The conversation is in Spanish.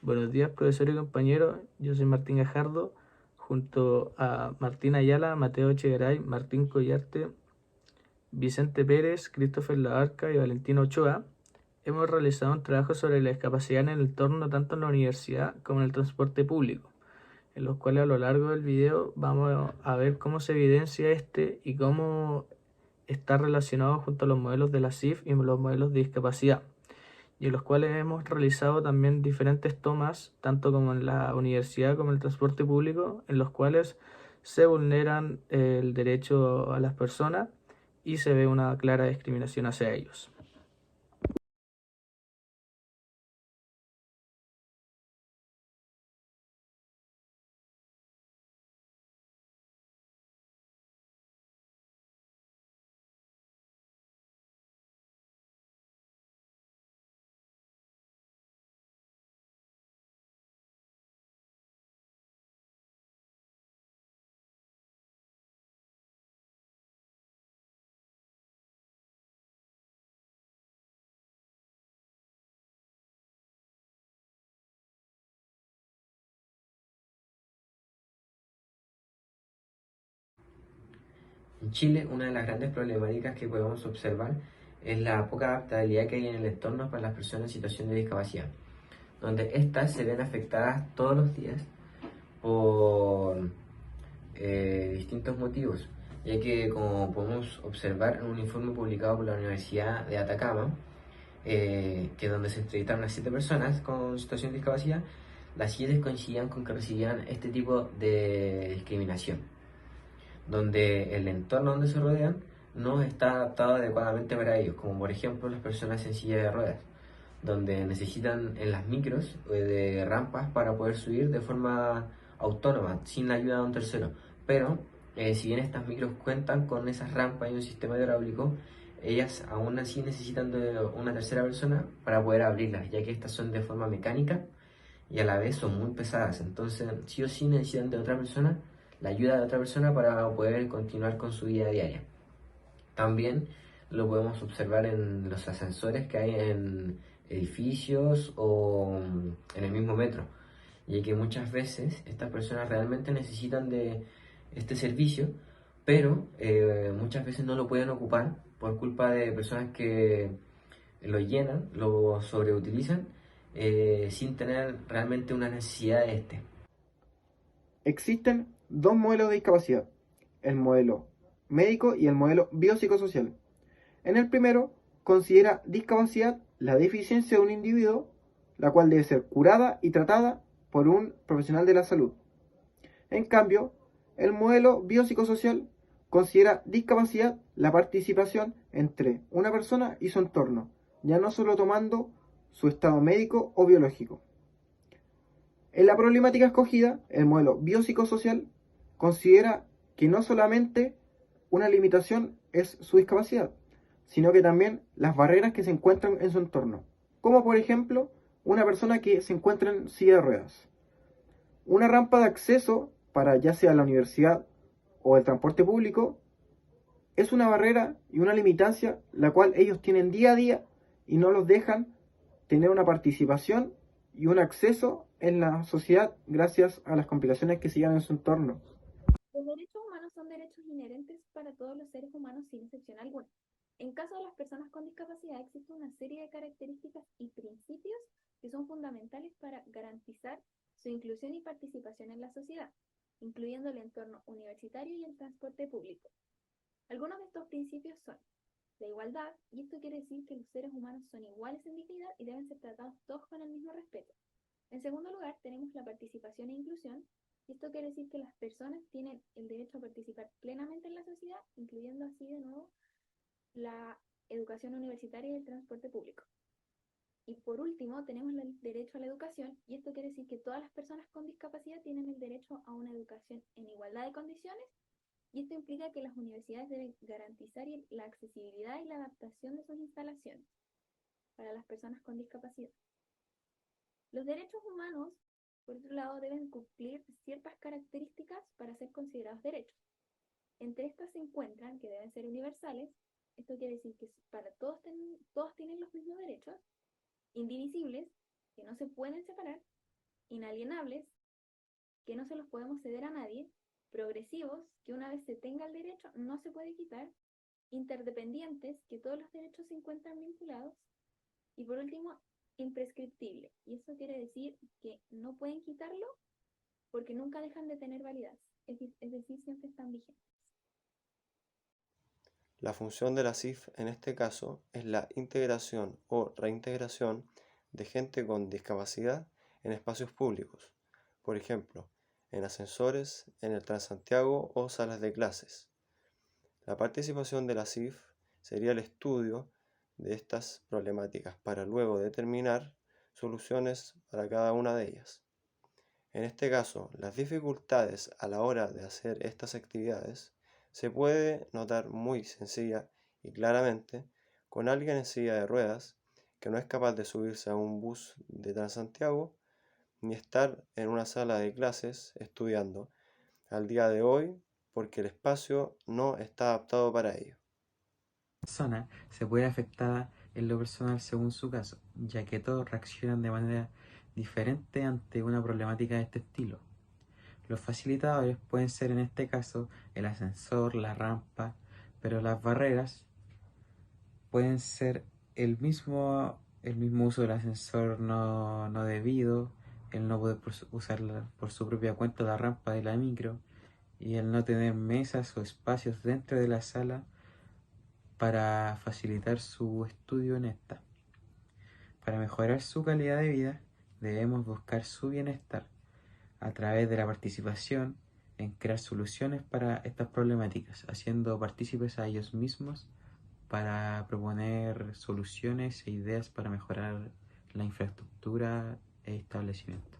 Buenos días, profesor y compañeros. Yo soy Martín Gajardo, junto a Martín Ayala, Mateo Echegaray, Martín Collarte, Vicente Pérez, Christopher Labarca y Valentino Ochoa. Hemos realizado un trabajo sobre la discapacidad en el entorno tanto en la universidad como en el transporte público, en los cuales a lo largo del video vamos a ver cómo se evidencia este y cómo está relacionado junto a los modelos de la CIF y los modelos de discapacidad, y en los cuales hemos realizado también diferentes tomas, tanto como en la universidad como en el transporte público, en los cuales se vulneran el derecho a las personas y se ve una clara discriminación hacia ellos. En Chile, una de las grandes problemáticas que podemos observar es la poca adaptabilidad que hay en el entorno para las personas en situación de discapacidad, donde éstas se ven afectadas todos los días por distintos motivos, ya que como podemos observar en un informe publicado por la Universidad de Atacama, que donde se entrevistaron a 7 personas con situación de discapacidad, las 7 coincidían con que recibían este tipo de discriminación, donde el entorno donde se rodean no está adaptado adecuadamente para ellos, como por ejemplo las personas en silla de ruedas, donde necesitan en las micros de rampas para poder subir de forma autónoma, sin la ayuda de un tercero. Pero si bien estas micros cuentan con esas rampas y un sistema hidráulico, ellas aún así necesitan de una tercera persona para poder abrirlas, ya que estas son de forma mecánica y a la vez son muy pesadas. Entonces, sí o sí necesitan de otra persona, la ayuda de otra persona para poder continuar con su vida diaria. También lo podemos observar en los ascensores que hay en edificios o en el mismo metro, y que muchas veces estas personas realmente necesitan de este servicio, pero muchas veces no lo pueden ocupar por culpa de personas que lo llenan, lo sobreutilizan, sin tener realmente una necesidad de este. Existen dos modelos de discapacidad, el modelo médico y el modelo biopsicosocial. En el primero, considera discapacidad la deficiencia de un individuo, la cual debe ser curada y tratada por un profesional de la salud. En cambio, el modelo biopsicosocial considera discapacidad la participación entre una persona y su entorno, ya no solo tomando su estado médico o biológico. En la problemática escogida, el modelo biopsicosocial considera que no solamente una limitación es su discapacidad, sino que también las barreras que se encuentran en su entorno, como por ejemplo una persona que se encuentra en silla de ruedas. Una rampa de acceso para ya sea la universidad o el transporte público es una barrera y una limitancia la cual ellos tienen día a día y no los dejan tener una participación y un acceso en la sociedad gracias a las complicaciones que se llevan en su entorno. Los derechos humanos son derechos inherentes para todos los seres humanos sin excepción alguna. En caso de las personas con discapacidad existe una serie de características y principios que son fundamentales para garantizar su inclusión y participación en la sociedad, incluyendo el entorno universitario y el transporte público. Algunos de estos principios son la igualdad, y esto quiere decir que los seres humanos son iguales en dignidad y deben ser tratados todos con el mismo respeto. En segundo lugar, tenemos la participación e inclusión, y esto quiere decir que las personas tienen el derecho a participar plenamente en la sociedad, incluyendo así de nuevo la educación universitaria y el transporte público. Y por último, tenemos el derecho a la educación, y esto quiere decir que todas las personas con discapacidad tienen el derecho a una educación en igualdad de condiciones, y esto implica que las universidades deben garantizar la accesibilidad y la adaptación de sus instalaciones para las personas con discapacidad. Los derechos humanos, por otro lado, deben cumplir ciertas características para ser considerados derechos. Entre estas se encuentran que deben ser universales, esto quiere decir que para todos tienen los mismos derechos, indivisibles, que no se pueden separar, inalienables, que no se los podemos ceder a nadie, progresivos, que una vez se tenga el derecho no se puede quitar, interdependientes, que todos los derechos se encuentran vinculados, y por último, imprescriptible. Y eso quiere decir que no pueden quitarlo porque nunca dejan de tener validez, es decir, siempre están vigentes. La función de la CIF en este caso es la integración o reintegración de gente con discapacidad en espacios públicos, por ejemplo, en ascensores, en el Transantiago o salas de clases. La participación de la CIF sería el estudio de estas problemáticas para luego determinar soluciones para cada una de ellas. En este caso, las dificultades a la hora de hacer estas actividades se puede notar muy sencilla y claramente con alguien en silla de ruedas que no es capaz de subirse a un bus de Transantiago ni estar en una sala de clases estudiando al día de hoy porque el espacio no está adaptado para ello. La persona se puede ver afectada en lo personal según su caso, ya que todos reaccionan de manera diferente ante una problemática de este estilo. Los facilitadores pueden ser en este caso el ascensor, la rampa, pero las barreras pueden ser el mismo uso del ascensor no debido, el no poder usar por su propia cuenta la rampa de la micro y el no tener mesas o espacios dentro de la sala para facilitar su estudio en esta. Para mejorar su calidad de vida, debemos buscar su bienestar a través de la participación en crear soluciones para estas problemáticas, haciendo partícipes a ellos mismos para proponer soluciones e ideas para mejorar la infraestructura e establecimiento.